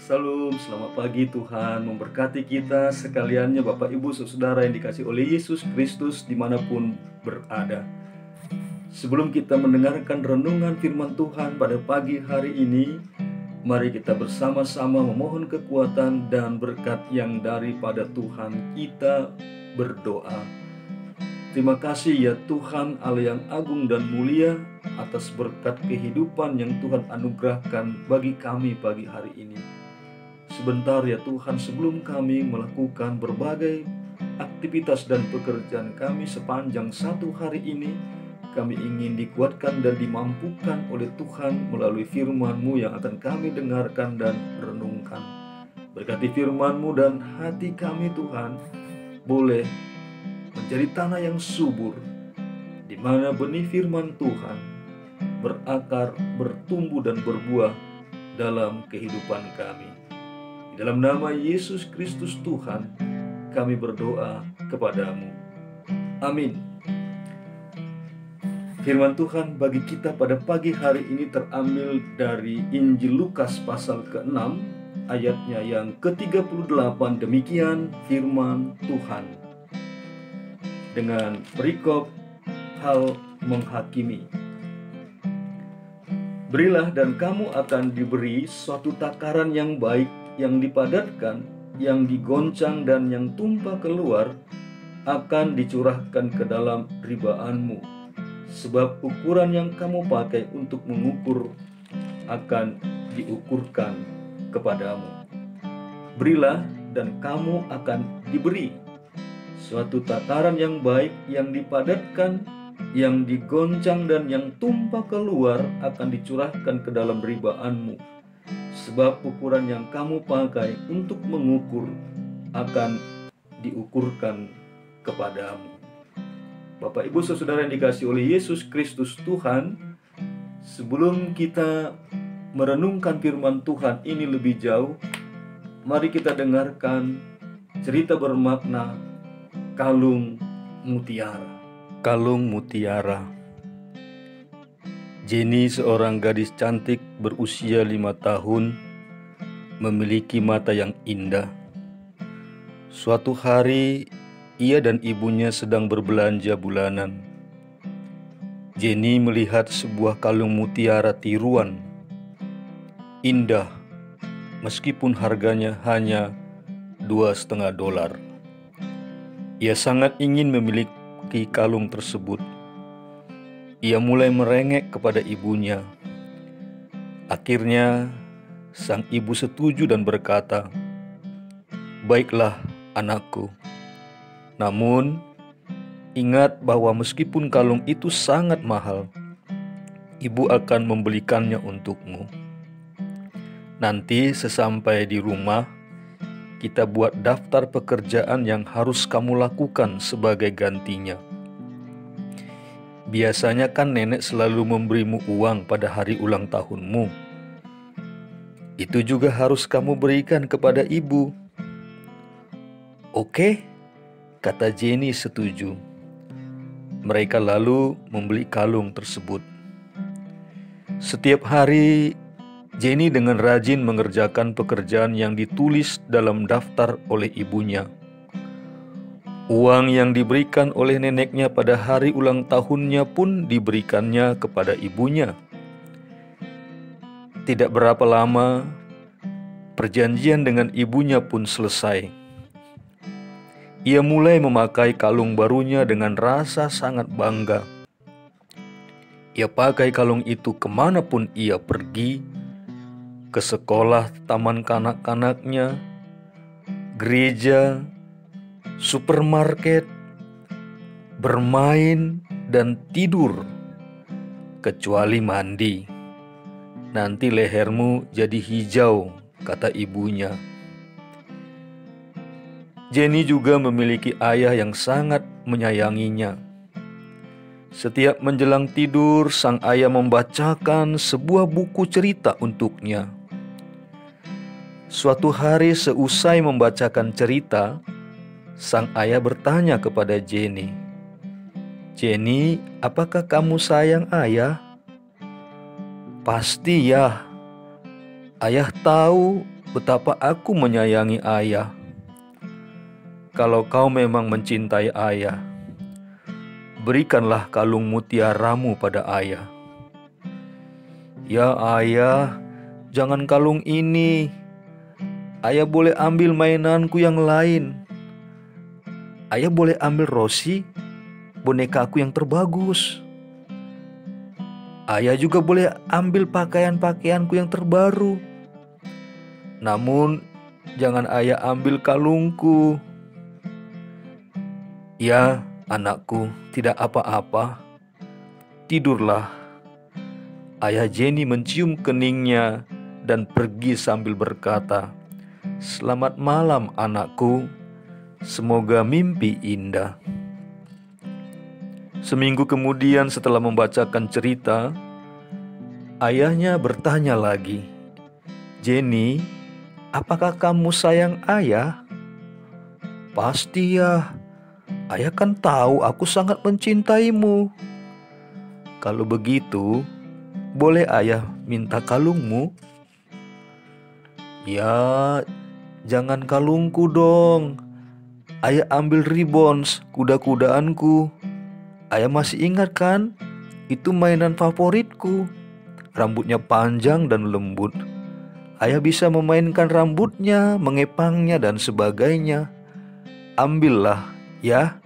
Salam, selamat pagi. Tuhan memberkati kita sekaliannya, Bapak Ibu Saudara yang dikasihi oleh Yesus Kristus dimanapun berada. Sebelum kita mendengarkan renungan firman Tuhan pada pagi hari ini, mari kita bersama-sama memohon kekuatan dan berkat yang daripada Tuhan. Kita berdoa. Terima kasih ya Tuhan Allah yang agung dan mulia atas berkat kehidupan yang Tuhan anugerahkan bagi kami pagi hari ini. Sebentar ya Tuhan, sebelum kami melakukan berbagai aktivitas dan pekerjaan kami sepanjang satu hari ini, kami ingin dikuatkan dan dimampukan oleh Tuhan melalui firman-Mu yang akan kami dengarkan dan renungkan. Berkati firman-Mu dan hati kami Tuhan boleh menjadi tanah yang subur, di mana benih firman Tuhan berakar, bertumbuh dan berbuah dalam kehidupan kami. Di dalam nama Yesus Kristus Tuhan, kami berdoa kepadamu. Amin. Firman Tuhan bagi kita pada pagi hari ini terambil dari Injil Lukas pasal ke-6, ayatnya yang ke-38. Demikian firman Tuhan. Dengan perikop hal menghakimi. Berilah dan kamu akan diberi suatu takaran yang baik, yang dipadatkan, yang digoncang dan yang tumpah keluar akan dicurahkan ke dalam ribaanmu. Sebab ukuran yang kamu pakai untuk mengukur akan diukurkan kepadamu. Berilah dan kamu akan diberi suatu takaran yang baik, yang dipadatkan, yang digoncang dan yang tumpah keluar akan dicurahkan ke dalam ribaanmu. Sebab ukuran yang kamu pakai untuk mengukur akan diukurkan kepadamu. Bapak Ibu Saudara yang dikasihi oleh Yesus Kristus Tuhan, sebelum kita merenungkan firman Tuhan ini lebih jauh, mari kita dengarkan cerita bermakna kalung mutiara. Kalung mutiara. Jenny, seorang gadis cantik berusia 5 tahun, memiliki mata yang indah. Suatu hari, ia dan ibunya sedang berbelanja bulanan. Jenny melihat sebuah kalung mutiara tiruan. Indah, meskipun harganya hanya $2,5. Ia sangat ingin memiliki kalung tersebut. Ia mulai merengek kepada ibunya. Akhirnya, sang ibu setuju dan berkata, "Baiklah, anakku. Namun, ingat bahwa meskipun kalung itu sangat mahal, ibu akan membelikannya untukmu. Nanti sesampai di rumah, kita buat daftar pekerjaan yang harus kamu lakukan sebagai gantinya. Biasanya kan nenek selalu memberimu uang pada hari ulang tahunmu. Itu juga harus kamu berikan kepada ibu." "Oke," kata Jenny setuju. Mereka lalu membeli kalung tersebut. Setiap hari, Jenny dengan rajin mengerjakan pekerjaan yang ditulis dalam daftar oleh ibunya. Uang yang diberikan oleh neneknya pada hari ulang tahunnya pun diberikannya kepada ibunya. Tidak berapa lama, perjanjian dengan ibunya pun selesai. Ia mulai memakai kalung barunya dengan rasa sangat bangga. Ia pakai kalung itu kemanapun ia pergi, ke sekolah taman kanak-kanaknya, gereja, supermarket, bermain, dan tidur, kecuali mandi. "Nanti lehermu jadi hijau," kata ibunya. Jenny juga memiliki ayah yang sangat menyayanginya. Setiap menjelang tidur, sang ayah membacakan sebuah buku cerita untuknya. Suatu hari seusai membacakan cerita, sang ayah bertanya kepada Jenny, "Jenny, apakah kamu sayang ayah?" "Pasti ya. Ayah tahu betapa aku menyayangi ayah. Kalau kau memang mencintai ayah, berikanlah kalung mutiaramu pada ayah. Ya ayah, jangan kalung ini. Ayah boleh ambil mainanku yang lain. Ayah boleh ambil Rosie, bonekaku yang terbagus. Ayah juga boleh ambil pakaian-pakaianku yang terbaru. Namun, jangan ayah ambil kalungku. Ya, anakku, tidak apa-apa. Tidurlah. Ayah Jenny mencium keningnya dan pergi sambil berkata, "Selamat malam, anakku. Semoga mimpi indah." Seminggu kemudian setelah membacakan cerita, ayahnya bertanya lagi, "Jenny, apakah kamu sayang ayah?" "Pasti ya. Ayah kan tahu aku sangat mencintaimu." "Kalau begitu, boleh ayah minta kalungmu?" "Ya, jangan kalungku dong. Ayah ambil ribbons, kuda-kudaanku. Ayah masih ingat kan? Itu mainan favoritku. Rambutnya panjang dan lembut. Ayah bisa memainkan rambutnya, mengepangnya dan sebagainya. Ambillah ya.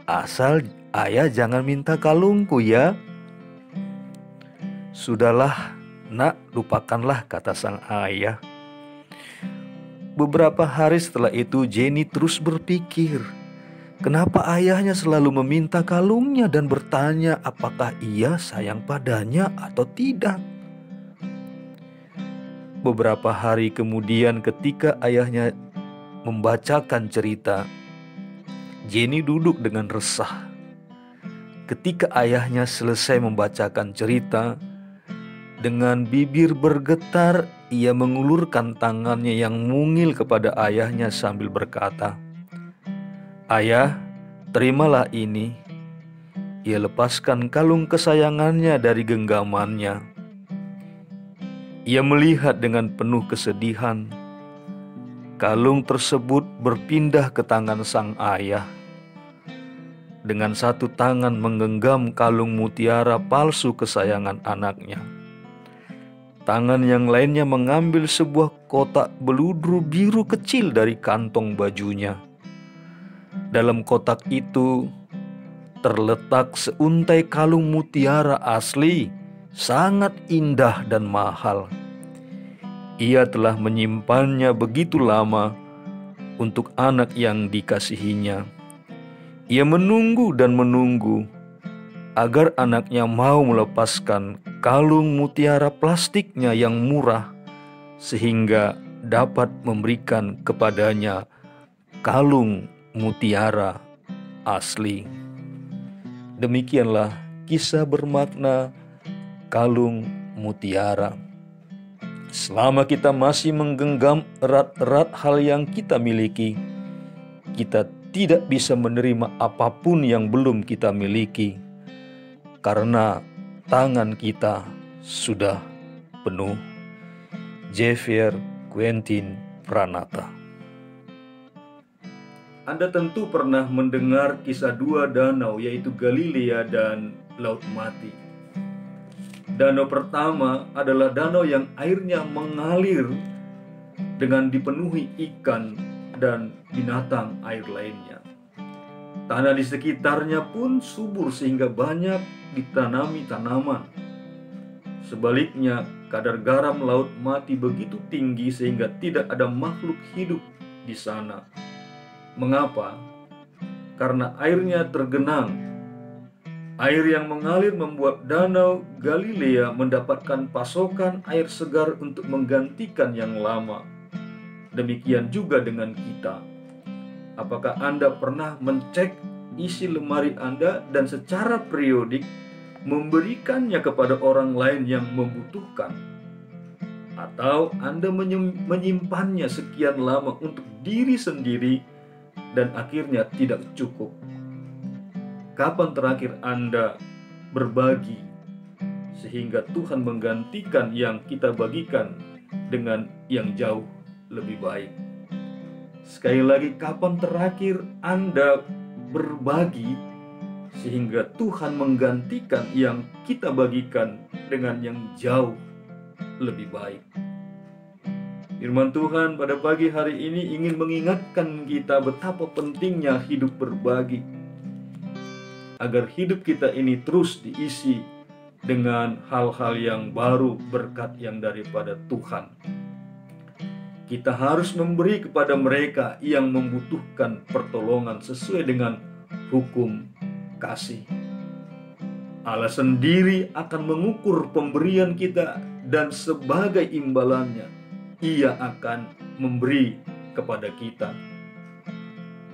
Asal ayah jangan minta kalungku ya." "Sudahlah, nak, lupakanlah," kata sang ayah. Beberapa hari setelah itu Jenny terus berpikir, kenapa ayahnya selalu meminta kalungnya dan bertanya apakah ia sayang padanya atau tidak. Beberapa hari kemudian ketika ayahnya membacakan cerita, Jenny duduk dengan resah. Ketika ayahnya selesai membacakan cerita, dengan bibir bergetar ia mengulurkan tangannya yang mungil kepada ayahnya sambil berkata, "Ayah, terimalah ini." Ia lepaskan kalung kesayangannya dari genggamannya. Ia melihat dengan penuh kesedihan. Kalung tersebut berpindah ke tangan sang ayah. Dengan satu tangan menggenggam kalung mutiara palsu kesayangan anaknya. Tangan yang lainnya mengambil sebuah kotak beludru biru kecil dari kantong bajunya. Dalam kotak itu terletak seuntai kalung mutiara asli, sangat indah dan mahal. Ia telah menyimpannya begitu lama untuk anak yang dikasihinya. Ia menunggu dan menunggu agar anaknya mau melepaskan kalung mutiara plastiknya yang murah sehingga dapat memberikan kepadanya kalung mutiara asli. Demikianlah kisah bermakna kalung mutiara. Selama kita masih menggenggam erat-erat hal yang kita miliki, kita tidak bisa menerima apapun yang belum kita miliki, karena tangan kita sudah penuh. Xavier Quentin Pranata. Anda tentu pernah mendengar kisah dua danau, yaitu Galilea dan Laut Mati. Danau pertama adalah danau yang airnya mengalir dengan dipenuhi ikan dan binatang air lainnya. Tanah di sekitarnya pun subur sehingga banyak ditanami tanaman. Sebaliknya, kadar garam Laut Mati begitu tinggi sehingga tidak ada makhluk hidup di sana. Mengapa? Karena airnya tergenang. Air yang mengalir membuat danau Galilea mendapatkan pasokan air segar untuk menggantikan yang lama. Demikian juga dengan kita. Apakah Anda pernah mencek isi lemari Anda dan secara periodik memberikannya kepada orang lain yang membutuhkan? Atau Anda menyimpannya sekian lama untuk diri sendiri dan akhirnya tidak cukup? Kapan terakhir Anda berbagi sehingga Tuhan menggantikan yang kita bagikan dengan yang jauh lebih baik. Sekali lagi, kapan terakhir Anda berbagi sehingga Tuhan menggantikan yang kita bagikan dengan yang jauh lebih baik? Firman Tuhan pada pagi hari ini ingin mengingatkan kita betapa pentingnya hidup berbagi, agar hidup kita ini terus diisi dengan hal-hal yang baru, berkat yang daripada Tuhan. Kita harus memberi kepada mereka yang membutuhkan pertolongan sesuai dengan hukum kasih. Allah sendiri akan mengukur pemberian kita, dan sebagai imbalannya Ia akan memberi kepada kita.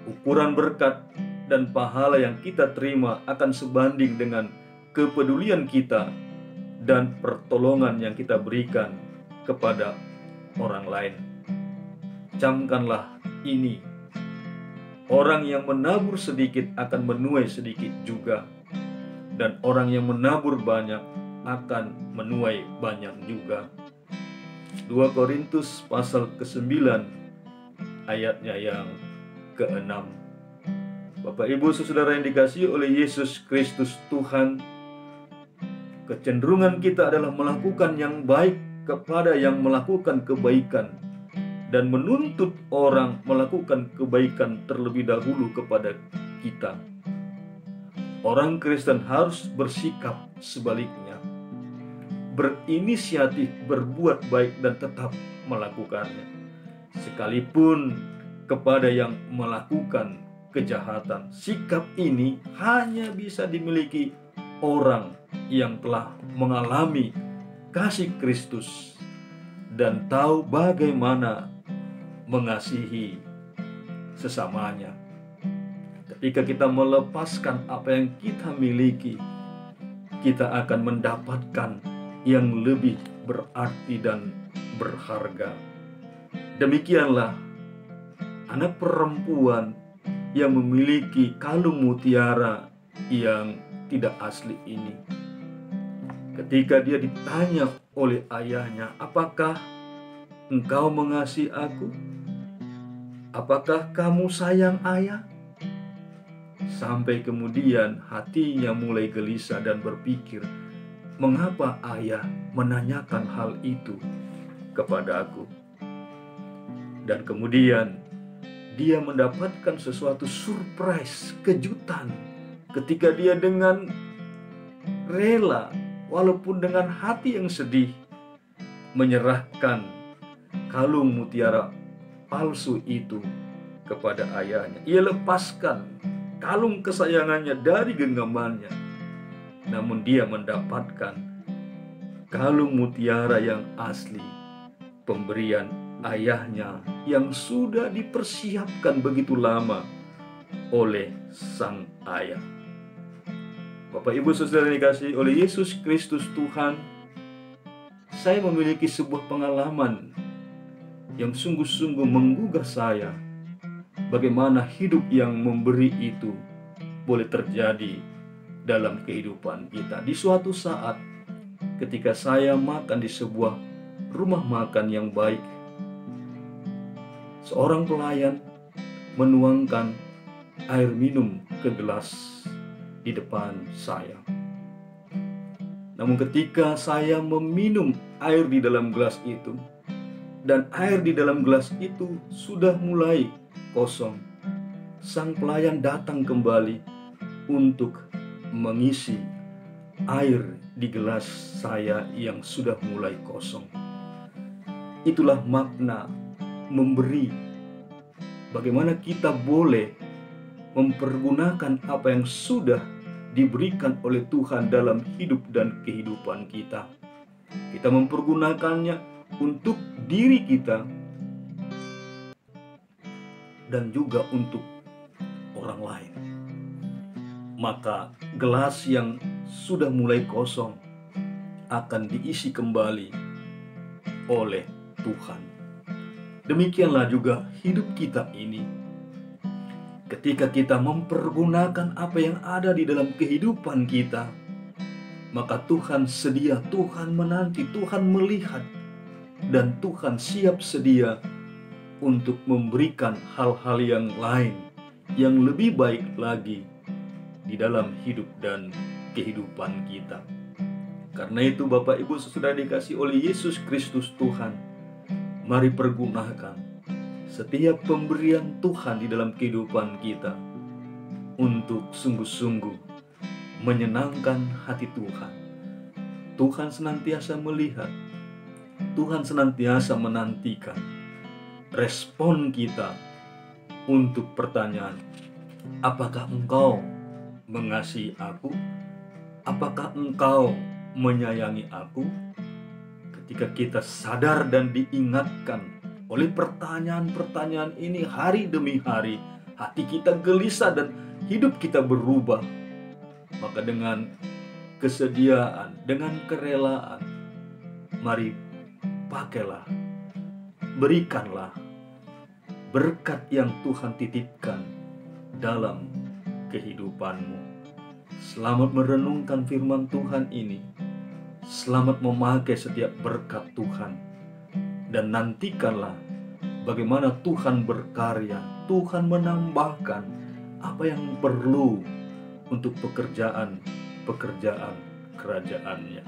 Ukuran berkat dan pahala yang kita terima akan sebanding dengan kepedulian kita dan pertolongan yang kita berikan kepada orang lain. Camkanlah ini: orang yang menabur sedikit akan menuai sedikit juga, dan orang yang menabur banyak akan menuai banyak juga. 2 Korintus pasal ke-9 ayatnya yang ke-6. Bapak Ibu Saudara yang dikasihi oleh Yesus Kristus Tuhan, kecenderungan kita adalah melakukan yang baik kepada yang melakukan kebaikan, dan menuntut orang melakukan kebaikan terlebih dahulu kepada kita. Orang Kristen harus bersikap sebaliknya, berinisiatif berbuat baik dan tetap melakukannya, sekalipun kepada yang melakukan kejahatan. Sikap ini hanya bisa dimiliki orang yang telah mengalami kasih Kristus dan tahu bagaimana mengasihi sesamanya. Ketika kita melepaskan apa yang kita miliki, kita akan mendapatkan yang lebih berarti dan berharga. Demikianlah anak perempuan yang memiliki kalung mutiara yang tidak asli ini. Ketika dia ditanya oleh ayahnya, "Apakah engkau mengasihi aku? Apakah kamu sayang ayah?" Sampai kemudian hatinya mulai gelisah dan berpikir, "Mengapa ayah menanyakan hal itu kepada aku?" Dan kemudian dia mendapatkan sesuatu surprise, kejutan, ketika dia dengan rela, walaupun dengan hati yang sedih, menyerahkan kalung mutiara palsu itu kepada ayahnya. Ia lepaskan kalung kesayangannya dari genggamannya, namun dia mendapatkan kalung mutiara yang asli, pemberian ayahnya yang sudah dipersiapkan begitu lama oleh sang ayah. Bapak Ibu Saudara yang dikasihi oleh Yesus Kristus Tuhan, saya memiliki sebuah pengalaman yang sungguh-sungguh menggugah saya. Bagaimana hidup yang memberi itu boleh terjadi dalam kehidupan kita. Di suatu saat ketika saya makan di sebuah rumah makan yang baik, seorang pelayan menuangkan air minum ke gelas di depan saya. Namun ketika saya meminum air di dalam gelas itu, dan air di dalam gelas itu sudah mulai kosong, sang pelayan datang kembali untuk mengisi air di gelas saya yang sudah mulai kosong. Itulah makna memberi. Bagaimana kita boleh mempergunakan apa yang sudah diberikan oleh Tuhan dalam hidup dan kehidupan kita. Kita mempergunakannya untuk diri kita dan juga untuk orang lain. Maka gelas yang sudah mulai kosong akan diisi kembali oleh Tuhan. Demikianlah juga hidup kita ini. Ketika kita mempergunakan apa yang ada di dalam kehidupan kita, maka Tuhan sedia, Tuhan menanti, Tuhan melihat dan Tuhan siap sedia untuk memberikan hal-hal yang lain yang lebih baik lagi di dalam hidup dan kehidupan kita. Karena itu Bapak Ibu sesudah dikasih oleh Yesus Kristus Tuhan, mari pergunakan setiap pemberian Tuhan di dalam kehidupan kita untuk sungguh-sungguh menyenangkan hati Tuhan. Tuhan senantiasa melihat, Tuhan senantiasa menantikan respon kita untuk pertanyaan, apakah engkau mengasihi aku? Apakah engkau menyayangi aku? Ketika kita sadar dan diingatkan oleh pertanyaan-pertanyaan ini hari demi hari, hati kita gelisah dan hidup kita berubah. Maka dengan kesediaan, dengan kerelaan, mari pakailah, berikanlah berkat yang Tuhan titipkan dalam kehidupanmu. Selamat merenungkan firman Tuhan ini. Selamat memakai setiap berkat Tuhan. Dan nantikanlah bagaimana Tuhan berkarya. Tuhan menambahkan apa yang perlu untuk pekerjaan kerajaannya.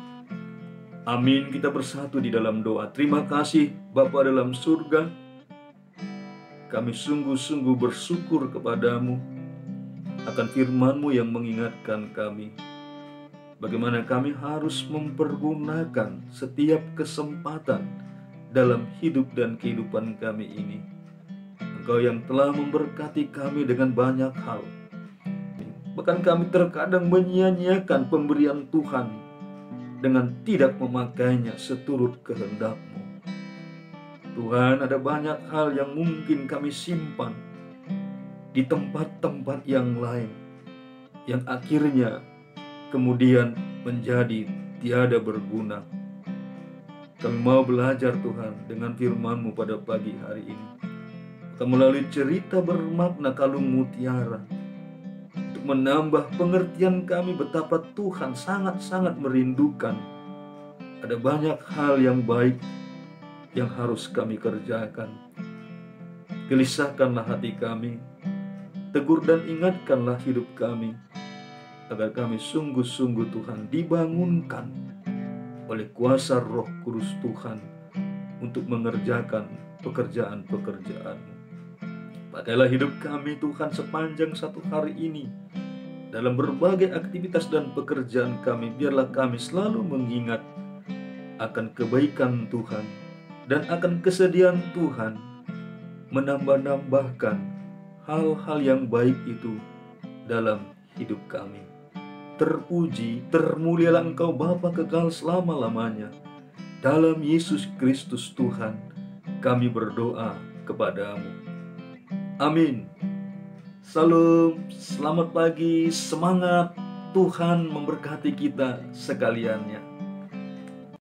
Amin. Kita bersatu di dalam doa. Terima kasih Bapa dalam surga. Kami sungguh-sungguh bersyukur kepadamu akan firman-Mu yang mengingatkan kami bagaimana kami harus mempergunakan setiap kesempatan dalam hidup dan kehidupan kami ini. Engkau yang telah memberkati kami dengan banyak hal. Bahkan kami terkadang menyia-nyiakan pemberian Tuhan dengan tidak memakainya seturut kehendak-Mu. Tuhan, ada banyak hal yang mungkin kami simpan di tempat-tempat yang lain, yang akhirnya kemudian menjadi tiada berguna. Kami mau belajar Tuhan dengan firman-Mu pada pagi hari ini. Melalui cerita bermakna kalung mutiara, untuk menambah pengertian kami betapa Tuhan sangat-sangat merindukan. Ada banyak hal yang baik yang harus kami kerjakan. Gelisahkanlah hati kami, tegur dan ingatkanlah hidup kami, agar kami sungguh-sungguh Tuhan dibangunkan oleh kuasa Roh Kudus Tuhan untuk mengerjakan pekerjaan-pekerjaan-Mu. Pakailah hidup kami Tuhan sepanjang satu hari ini. Dalam berbagai aktivitas dan pekerjaan kami, biarlah kami selalu mengingat akan kebaikan Tuhan dan akan kesediaan Tuhan menambah-nambahkan hal-hal yang baik itu dalam hidup kami. Terpuji, termulialah Engkau Bapa kekal selama-lamanya. Dalam Yesus Kristus Tuhan, kami berdoa kepadamu. Amin. Salam, selamat pagi, semangat, Tuhan memberkati kita sekaliannya.